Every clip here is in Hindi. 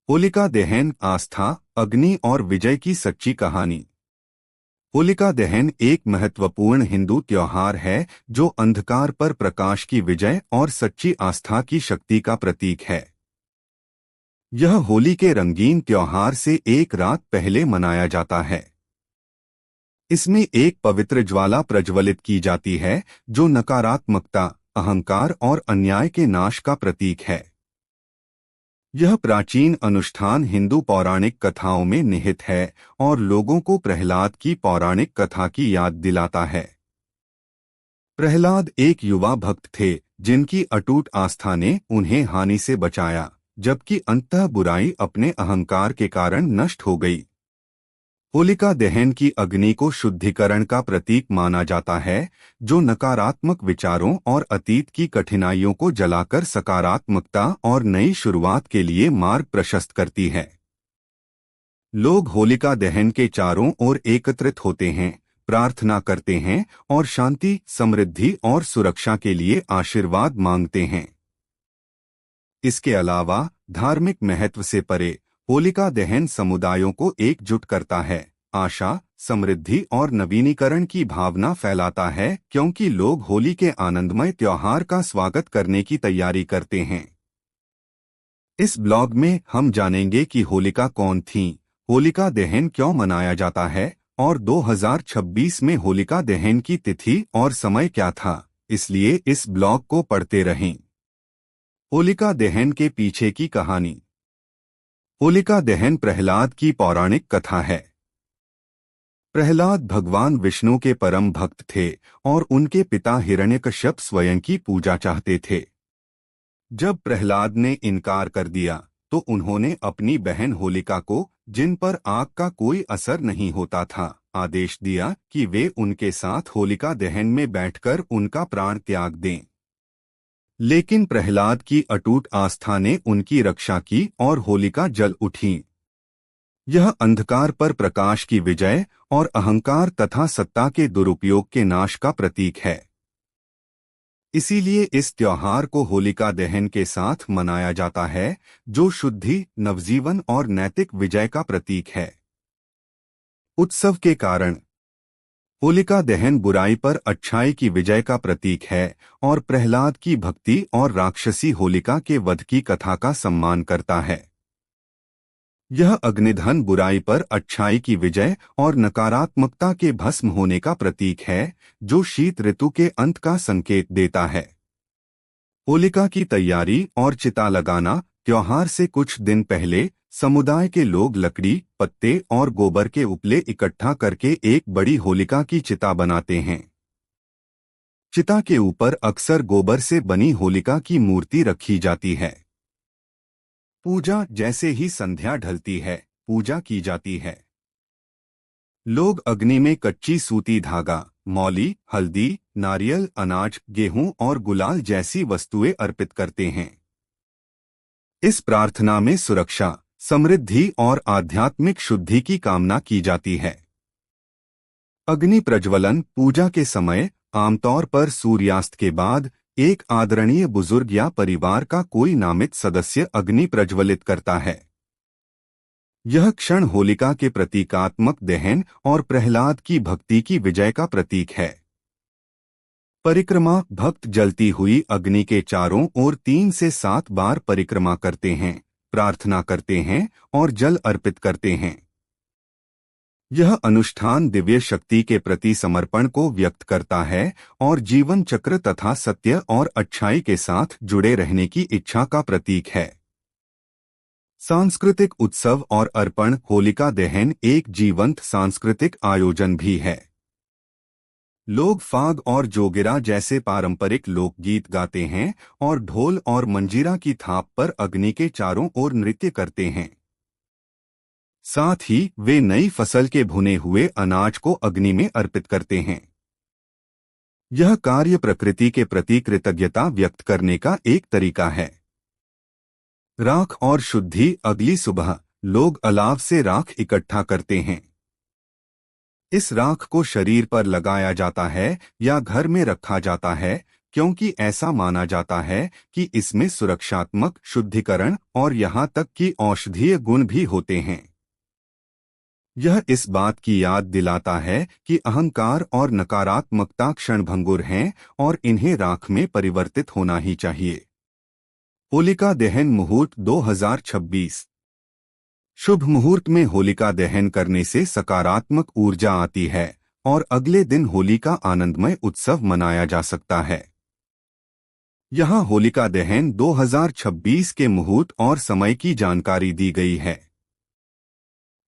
होलिका दहन आस्था, अग्नि और विजय की सच्ची कहानी। होलिका दहन एक महत्वपूर्ण हिंदू त्योहार है जो अंधकार पर प्रकाश की विजय और सच्ची आस्था की शक्ति का प्रतीक है। यह होली के रंगीन त्योहार से एक रात पहले मनाया जाता है। इसमें एक पवित्र ज्वाला प्रज्वलित की जाती है जो नकारात्मकता, अहंकार और अन्याय के नाश का प्रतीक है। यह प्राचीन अनुष्ठान हिंदू पौराणिक कथाओं में निहित है और लोगों को प्रहलाद की पौराणिक कथा की याद दिलाता है। प्रहलाद एक युवा भक्त थे जिनकी अटूट आस्था ने उन्हें हानि से बचाया, जबकि अंततः बुराई अपने अहंकार के कारण नष्ट हो गई। होलिका दहन की अग्नि को शुद्धिकरण का प्रतीक माना जाता है, जो नकारात्मक विचारों और अतीत की कठिनाइयों को जलाकर सकारात्मकता और नई शुरुआत के लिए मार्ग प्रशस्त करती है। लोग होलिका दहन के चारों ओर एकत्रित होते हैं, प्रार्थना करते हैं और शांति, समृद्धि और सुरक्षा के लिए आशीर्वाद मांगते हैं। इसके अलावा धार्मिक महत्व से परे होलिका दहन समुदायों को एकजुट करता है, आशा, समृद्धि और नवीनीकरण की भावना फैलाता है, क्योंकि लोग होली के आनंदमय त्योहार का स्वागत करने की तैयारी करते हैं। इस ब्लॉग में हम जानेंगे कि होलिका कौन थीं, होलिका दहन क्यों मनाया जाता है और 2026 में होलिका दहन की तिथि और समय क्या था, इसलिए इस ब्लॉग को पढ़ते रहें। होलिका दहन के पीछे की कहानी। होलिका दहन प्रहलाद की पौराणिक कथा है। प्रहलाद भगवान विष्णु के परम भक्त थे और उनके पिता हिरण्यकश्यप स्वयं की पूजा चाहते थे। जब प्रहलाद ने इनकार कर दिया तो उन्होंने अपनी बहन होलिका को, जिन पर आग का कोई असर नहीं होता था, आदेश दिया कि वे उनके साथ होलिका दहन में बैठकर उनका प्राण त्याग दें। लेकिन प्रहलाद की अटूट आस्था ने उनकी रक्षा की और होलिका जल उठी। यह अंधकार पर प्रकाश की विजय और अहंकार तथा सत्ता के दुरुपयोग के नाश का प्रतीक है। इसीलिए इस त्योहार को होलिका दहन के साथ मनाया जाता है, जो शुद्धि, नवजीवन और नैतिक विजय का प्रतीक है। उत्सव के कारण होलिका दहन बुराई पर अच्छाई की विजय का प्रतीक है और प्रहलाद की भक्ति और राक्षसी होलिका के वध की कथा का सम्मान करता है। यह अग्निधन बुराई पर अच्छाई की विजय और नकारात्मकता के भस्म होने का प्रतीक है, जो शीत ऋतु के अंत का संकेत देता है। होलिका की तैयारी और चिता लगाना। त्योहार से कुछ दिन पहले समुदाय के लोग लकड़ी, पत्ते और गोबर के उपले इकट्ठा करके एक बड़ी होलिका की चिता बनाते हैं। चिता के ऊपर अक्सर गोबर से बनी होलिका की मूर्ति रखी जाती है। पूजा। जैसे ही संध्या ढलती है, पूजा की जाती है। लोग अग्नि में कच्ची सूती धागा, मौली, हल्दी, नारियल, अनाज, गेहूं और गुलाल जैसी वस्तुएं अर्पित करते हैं। इस प्रार्थना में सुरक्षा, समृद्धि और आध्यात्मिक शुद्धि की कामना की जाती है। अग्नि प्रज्वलन। पूजा के समय आमतौर पर सूर्यास्त के बाद एक आदरणीय बुजुर्ग या परिवार का कोई नामित सदस्य अग्नि प्रज्वलित करता है। यह क्षण होलिका के प्रतीकात्मक दहन और प्रहलाद की भक्ति की विजय का प्रतीक है। परिक्रमा। भक्त जलती हुई अग्नि के चारों ओर 3 से 7 बार परिक्रमा करते हैं, प्रार्थना करते हैं और जल अर्पित करते हैं। यह अनुष्ठान दिव्य शक्ति के प्रति समर्पण को व्यक्त करता है और जीवन चक्र तथा सत्य और अच्छाई के साथ जुड़े रहने की इच्छा का प्रतीक है। सांस्कृतिक उत्सव और अर्पण। होलिका दहन एक जीवंत सांस्कृतिक आयोजन भी है। लोग फाग और जोगिरा जैसे पारंपरिक लोकगीत गाते हैं और ढोल और मंजीरा की थाप पर अग्नि के चारों ओर नृत्य करते हैं। साथ ही वे नई फसल के भुने हुए अनाज को अग्नि में अर्पित करते हैं। यह कार्य प्रकृति के प्रति कृतज्ञता व्यक्त करने का एक तरीका है। राख और शुद्धि। अगली सुबह लोग अलाव से राख इकट्ठा करते हैं। इस राख को शरीर पर लगाया जाता है या घर में रखा जाता है, क्योंकि ऐसा माना जाता है कि इसमें सुरक्षात्मक, शुद्धिकरण और यहाँ तक कि औषधीय गुण भी होते हैं। यह इस बात की याद दिलाता है कि अहंकार और नकारात्मकता क्षणभंगुर हैं और इन्हें राख में परिवर्तित होना ही चाहिए। होलिका दहन मुहूर्त 2026। शुभ मुहूर्त में होलिका दहन करने से सकारात्मक ऊर्जा आती है और अगले दिन होली का आनंदमय उत्सव मनाया जा सकता है। यहाँ होलिका दहन 2026 के मुहूर्त और समय की जानकारी दी गई है।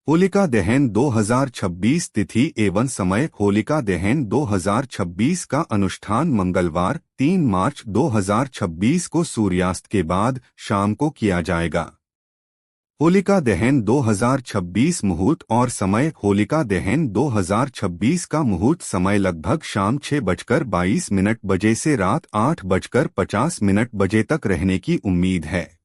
होलिका दहन 2026 तिथि एवं समय। होलिका दहन 2026 का अनुष्ठान मंगलवार 3 मार्च 2026 को सूर्यास्त के बाद शाम को किया जाएगा। होलिका दहन 2026 मुहूर्त और समय। होलिका दहन 2026 का मुहूर्त समय लगभग शाम 6:22 बजे से रात 8:50 बजे तक रहने की उम्मीद है।